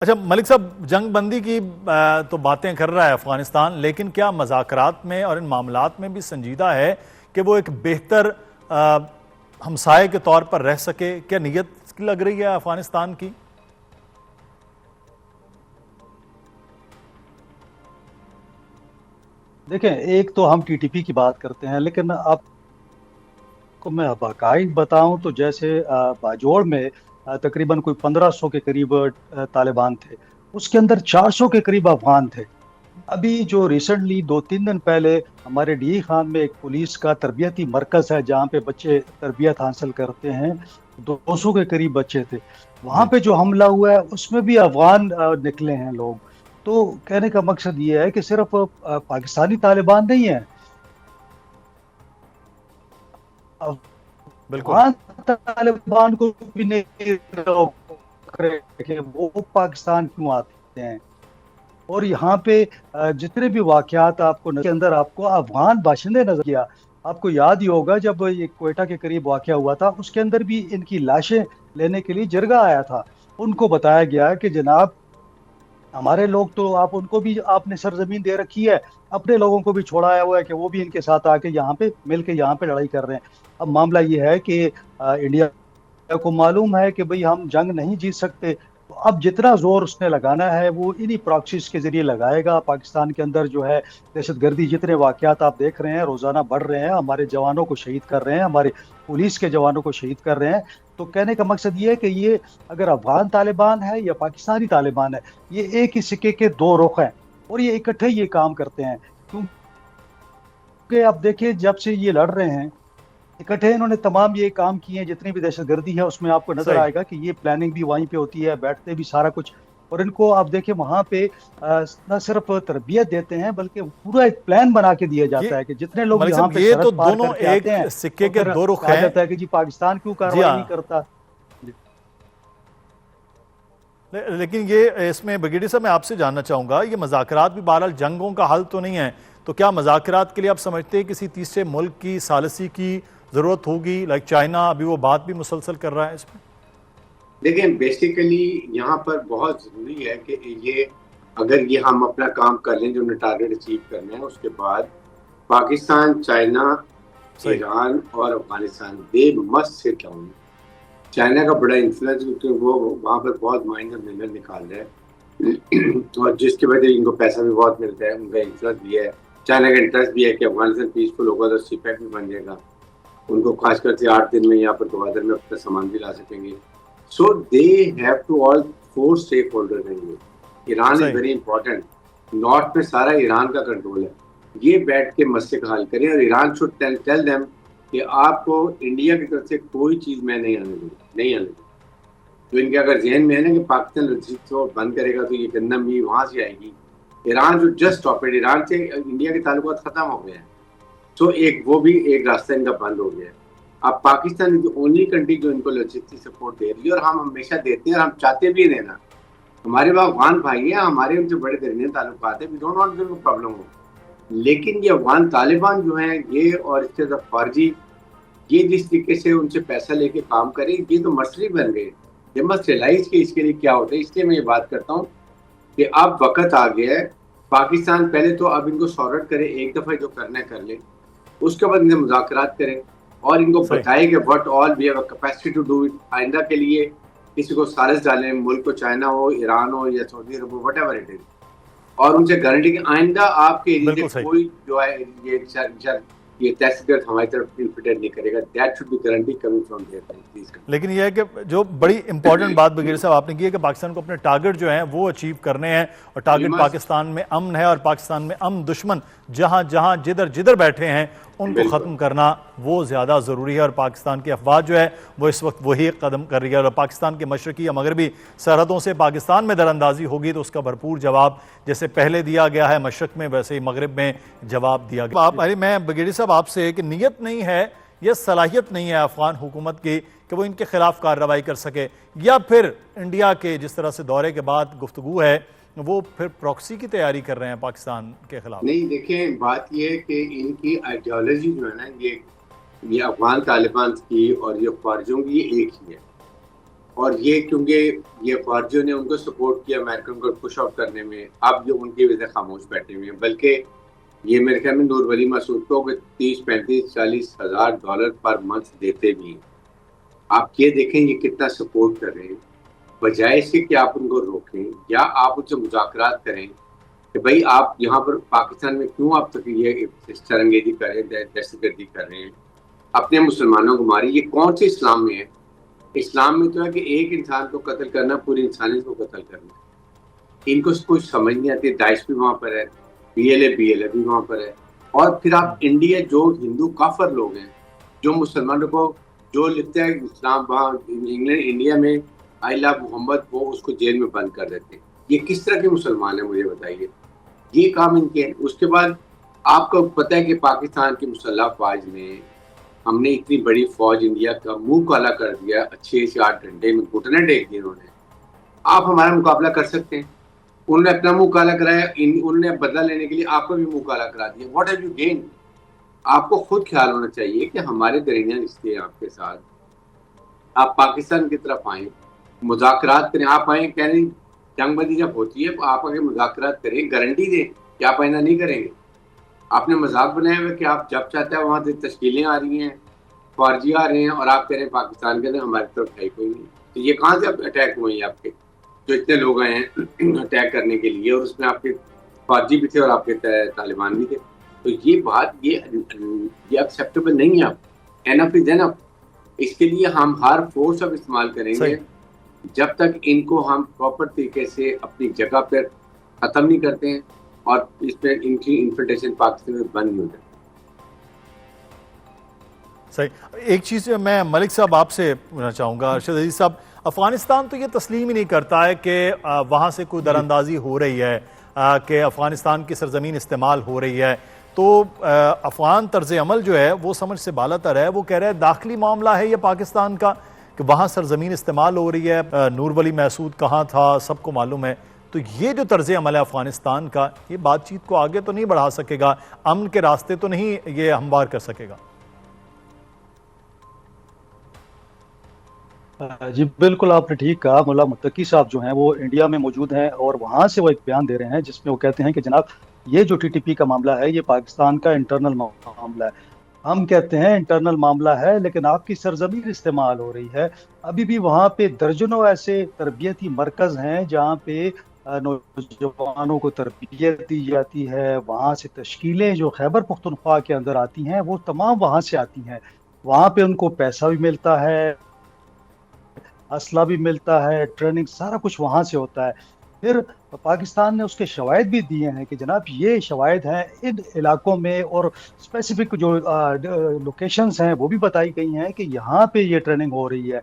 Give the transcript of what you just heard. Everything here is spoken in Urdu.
اچھا ملک صاحب، جنگ بندی کی تو باتیں کر رہا ہے افغانستان، لیکن کیا مذاکرات میں اور ان معاملات میں بھی سنجیدہ ہے کہ وہ ایک بہتر ہمسائے کے طور پر رہ سکے؟ کیا نیت لگ رہی ہے افغانستان کی؟ دیکھیں، ایک تو ہم ٹی ٹی پی کی بات کرتے ہیں، لیکن آپ کو میں باقاعد بتاؤں تو جیسے باجوڑ میں تقریباً کوئی 1500 کے قریب طالبان تھے، اس کے اندر 400 کے قریب افغان تھے۔ ابھی جو ریسنٹلی 2-3 دن پہلے ہمارے ڈی خان میں ایک پولیس کا تربیتی مرکز ہے جہاں پہ بچے تربیت حاصل کرتے ہیں، 200 کے قریب بچے تھے۔ وہاں جی پہ جو حملہ ہوا ہے اس میں بھی افغان نکلے ہیں لوگ۔ تو کہنے کا مقصد یہ ہے کہ صرف پاکستانی طالبان نہیں ہیں، بالکل افغان طالبان کو بھی نہیں روک رہے کہ وہ پاکستان کیوں آتے ہیں۔ اور یہاں پہ جتنے بھی واقعات آپ کو کے اندر آپ کو افغان باشندے نظر کیا، آپ کو یاد ہی ہوگا جب یہ کوئٹہ کے قریب واقعہ ہوا تھا، اس کے اندر بھی ان کی لاشیں لینے کے لیے جرگہ آیا تھا۔ ان کو بتایا گیا کہ جناب ہمارے لوگ تو آپ ان کو بھی آپ نے سرزمین دے رکھی ہے، اپنے لوگوں کو بھی چھوڑایا ہوا ہے کہ وہ بھی ان کے ساتھ آ کے یہاں پہ مل کے یہاں پہ لڑائی کر رہے ہیں۔ اب معاملہ یہ ہے کہ انڈیا کو معلوم ہے کہ بھئی ہم جنگ نہیں جیت سکتے، تو اب جتنا زور اس نے لگانا ہے وہ انہی پراکسیز کے ذریعے لگائے گا۔ پاکستان کے اندر جو ہے دہشت گردی جتنے واقعات آپ دیکھ رہے ہیں روزانہ بڑھ رہے ہیں، ہمارے جوانوں کو شہید کر رہے ہیں، ہمارے پولیس کے جوانوں کو شہید کر رہے ہیں۔ تو کہنے کا مقصد یہ ہے کہ یہ اگر افغان طالبان ہے یا پاکستانی طالبان ہے، یہ ایک ہی سکے کے دو رخ ہیں، اور یہ اکٹھے یہ کام کرتے ہیں۔ کیونکہ آپ دیکھیں جب سے یہ لڑ رہے ہیں اکٹھے، انہوں نے تمام یہ کام کیے ہیں، جتنی بھی دہشت گردی ہے اس میں آپ کو نظر صحیح۔ آئے گا کہ یہ پلاننگ بھی وہیں پہ ہوتی ہے، بیٹھتے بھی سارا کچھ۔ اور ان کو آپ دیکھیں وہاں پہ نہ صرف تربیت دیتے ہیں بلکہ پورا ایک پلان بنا کے دیا یہ جاتا ہے کہ جتنے لوگ ملک یہاں صاحب، پہ یہ تو سرحد پار دونوں کر کے آتے ایک ہیں سکے اور کے پھر دو رخ کہا ہیں۔ جاتا ہے کہ جی پاکستان کیوں جی کارروائی ہاں، نہیں کرتا۔ جی لیکن یہ اس میں بگیڑی صاحب میں آپ سے جاننا چاہوں گا، یہ مذاکرات بھی بہرحال جنگوں کا حل تو نہیں ہے، تو کیا مذاکرات کے لیے آپ سمجھتے ہیں کسی تیسرے ملک کی ثالثی کی ضرورت ہوگی؟ لائک چائنا ابھی وہ بات بھی مسلسل کر رہا ہے اس میں۔ دیکھیں بیسیکلی یہاں پر بہت ضروری ہے کہ یہ اگر یہ ہم اپنا کام کر لیں جو ہم نے ٹارگیٹ اچیو کرنا ہے، اس کے بعد پاکستان، چائنا، صحیح۔ ایران اور Afghanistan they must sit down. China کا بڑا انفلوئنس کیونکہ وہ وہاں پر بہت مائنر منرل نکال رہا ہے اور جس کی وجہ سے ان کو پیسہ بھی بہت ملتا ہے، ان کا انفلوئنس بھی ہے، چائنا کا انٹرسٹ بھی ہے کہ افغانستان پیسفل ہوگا تو سی پیک بھی بن جائے گا، ان کو خاص کر سے 8 دن میں یہاں پر گوادر میں اپنا سامان بھی لا سکیں گے۔ So they have to all four stakeholders ہیں یہ۔ ایران از صحیح۔ ویری امپورٹنٹ، نارتھ میں سارا ایران کا کنٹرول ہے، یہ بیٹھ کے مسئلے کا حل کریں اور ایران شوڈ ٹیل دیم کہ آپ کو انڈیا کی طرف سے کوئی چیز میں نہیں آنے دوں، نہیں آنے دوں۔ تو ان کے اگر ذہن میں ہے نا کہ پاکستان لاجسٹکس کو بند کرے گا تو یہ گندم بھی وہاں سے آئے گی، ایران جو جسٹ اسٹاپ اٹ، ایران سے انڈیا کے تعلقات ختم ہو گئے ہیں، تو ایک وہ بھی ایک راستہ ان کا بند ہو گیا ہے۔ اب پاکستان از اونلی کنٹری جو ان کو لاجسٹک سپورٹ دے رہی ہے، اور ہم ہمیشہ دیتے ہیں اور ہم چاہتے بھی دینا۔ ہمارے وہاں افغان بھائی ہیں، ہمارے ان سے بڑے درمیان تعلقات ہیں، we don't want them problem ہو، لیکن یہ افغان طالبان جو ہیں یہ اور اس کے خارجی یہ جس طریقے سے ان سے پیسہ لے کے کام کریں، یہ تو مسئلے بن گئے۔ یہ مسٹ ریلائز کہ اس کے لیے کیا ہوتا ہے۔ اس لیے میں یہ بات کرتا ہوں کہ اب وقت آ گیا ہے، پاکستان پہلے تو اب ان کو سارٹ کرے، ایک دفعہ جو کرنا ہے کر لے، اس کے بعد ان سے مذاکرات کریں اور ان کو صحیح۔ بتائے کہ what all we have a capacity to do it. آئندہ کے لیے کسی کو سازش ڈالیں، ملک کو چائنا ہو، ایران ہو یا سعودی عرب ہو، وٹ ایور اٹ از، اور ان سے گارنٹی کہ آئندہ آپ کے ایریے بالکل سے صحیح۔ کوئی جو ہے یہ تحصیلات ہماری طرف انفلٹریٹ نہیں کرے گا۔ That should be guarantee coming from there please. لیکن یہ ہے کہ جو بڑی امپورٹنٹ بات بغیر صاحب آپ نے کی ہے کہ پاکستان کو اپنے ٹارگٹ جو ہیں وہ اچیو کرنے ہیں، اور ٹارگٹ پاکستان میں امن ہے، اور پاکستان میں امن دشمن جہاں جہاں جدھر جدھر بیٹھے ہیں ان کو ختم کرنا وہ زیادہ ضروری ہے۔ اور پاکستان کی افواج جو ہے وہ اس وقت وہی قدم کر رہی ہے، اور پاکستان کے مشرقی یا مغربی سرحدوں سے پاکستان میں دراندازی ہوگی تو اس کا بھرپور جواب جیسے پہلے دیا گیا ہے مشرق میں، ویسے ہی مغرب میں جواب دیا گیا۔ میں بگیڑی صاحب آپ سے کہ نیت نہیں ہے یہ صلاحیت نہیں ہے افغان حکومت کی کہ وہ ان کے خلاف کارروائی کر سکے، یا پھر انڈیا کے جس طرح سے دورے کے بعد گفتگو ہے وہ پھر پروکسی کی تیاری کر رہے ہیں پاکستان کے خلاف؟ نہیں دیکھیں، بات یہ ہے کہ ان کی آئیڈیالوجی جو ہے نا، یہ افغان طالبان کی اور یہ خارجوں کی یہ ایک ہی ہے، اور یہ کیونکہ یہ فوجیوں نے ان کو سپورٹ کیا امریکن کو پش آف کرنے میں، اب جو ان کی وجہ سے خاموش بیٹھے ہوئے ہیں، بلکہ یہ میرے خیال میں نور ولی مسعود کو 30-35-40 ہزار ڈالر پر منتھ دیتے بھی ہیں۔ آپ یہ دیکھیں یہ کتنا سپورٹ کر رہے ہیں، بجائے اس کے کہ آپ ان کو روکیں یا آپ ان سے مذاکرات کریں کہ بھائی آپ یہاں پر پاکستان میں کیوں آپ تک یہ چرنگیزی کر رہے ہیں، دہشت گردی کر رہے ہیں، اپنے مسلمانوں کو ماری، یہ کون سے اسلام میں ہے؟ اسلام میں تو ہے کہ ایک انسان کو قتل کرنا پوری انسانیت کو قتل کرنا۔ ان کو کچھ سمجھ نہیں آتی، داعش بھی وہاں پر ہے، BLA بھی وہاں پر ہے، اور پھر آپ انڈیا جو ہندو کافر لوگ ہیں جو مسلمانوں کو جو لکھتے ہیں اسلام وہاں انگلینڈ انڈیا میں آئی لو محمد، وہ اس کو جیل میں بند کر دیتے ہیں۔ یہ کس طرح کے مسلمان ہیں مجھے بتائیے؟ یہ کام ان کے ہیں۔ اس کے بعد آپ کو پتہ ہے کہ پاکستان کی مسلح افواج میں ہم نے اتنی بڑی فوج انڈیا کا منہ کالا کر دیا، 6 سے 8 گھنٹے میں گھٹنے ٹیک دیے انہوں نے۔ آپ ہمارا مقابلہ کر سکتے ہیں؟ انہوں نے اپنا منہ کالا کرایا، انہوں نے بدلہ لینے کے لیے آپ کو بھی منہ کالا کرا دیا۔ What have you gain? آپ کو خود خیال ہونا چاہیے کہ ہمارے درمیان رشتے ہیں آپ کے ساتھ، آپ پاکستان کی طرف آئیں، مذاکرات کریں۔ آپ آئیں کہہ رہے جنگ بندی جب ہوتی ہے آپ آگے مذاکرات کریں، گارنٹی دیں کہ آپ آئندہ نہیں کریں گے۔ آپ نے مذاق بنایا ہوا کہ آپ جب چاہتے ہیں وہاں سے تشکیلیں آ رہی ہیں، فوجی آ رہے ہیں، اور آپ کہہ رہے ہیں پاکستان کے اندر ہماری طرف ہے کوئی نہیں۔ تو یہ کہاں سے اٹیک ہوئے ہیں آپ کے؟ جو اتنے لوگ آئے ہیں اٹیک کرنے کے لیے، اور اس میں آپ کے فوجی بھی تھے اور آپ کے طالبان بھی تھے۔ تو یہ بات یہ ایکسیپٹیبل نہیں ہے۔ اب اینف از اینف۔ اس کے لیے ہم ہر فورس اب استعمال کریں گے جب تک ان کو ہم پراپر طریقے سے اپنی جگہ پر ختم نہیں کرتے ہیں اور اس پہ ان کی انفلٹریشن پاکستان میں بند نہیں ہوتا۔ صحیح۔ ایک چیز میں ملک صاحب آپ سے پوچھنا چاہوں گا، ارشد عزیز صاحب، افغانستان تو یہ تسلیم ہی نہیں کرتا ہے کہ وہاں سے کوئی دراندازی ہو رہی ہے، کہ افغانستان کی سرزمین استعمال ہو رہی ہے، تو افغان طرز عمل جو ہے وہ سمجھ سے بالا تر ہے۔ وہ کہہ رہے ہیں داخلی معاملہ ہے یہ پاکستان کا کہ وہاں سرزمین استعمال ہو رہی ہے، نور ولی محسود کہاں تھا سب کو معلوم ہے۔ تو یہ جو طرز عمل ہے افغانستان کا، یہ بات چیت کو آگے تو نہیں بڑھا سکے گا، امن کے راستے تو نہیں یہ ہموار کر سکے گا۔ جی بالکل آپ نے ٹھیک کہا۔ ملا متقی صاحب جو ہیں وہ انڈیا میں موجود ہیں اور وہاں سے وہ ایک بیان دے رہے ہیں جس میں وہ کہتے ہیں کہ جناب یہ جو TTP کا معاملہ ہے یہ پاکستان کا انٹرنل معاملہ ہے۔ ہم کہتے ہیں انٹرنل معاملہ ہے لیکن آپ کی سرزمین استعمال ہو رہی ہے۔ ابھی بھی وہاں پہ درجنوں ایسے تربیتی مرکز ہیں جہاں پہ نوجوانوں کو تربیت دی جاتی ہے۔ وہاں سے تشکیلیں جو خیبر پختونخوا کے اندر آتی ہیں وہ تمام وہاں سے آتی ہیں۔ وہاں پہ ان کو پیسہ بھی ملتا ہے، اسلحہ بھی ملتا ہے، ٹریننگ سارا کچھ وہاں سے ہوتا ہے۔ پھر پاکستان نے اس کے شواہد بھی دیے ہیں کہ جناب یہ شواہد ہیں ان علاقوں میں، اور اسپیسیفک جو لوکیشنز ہیں وہ بھی بتائی گئی ہیں کہ یہاں پہ یہ ٹریننگ ہو رہی ہے۔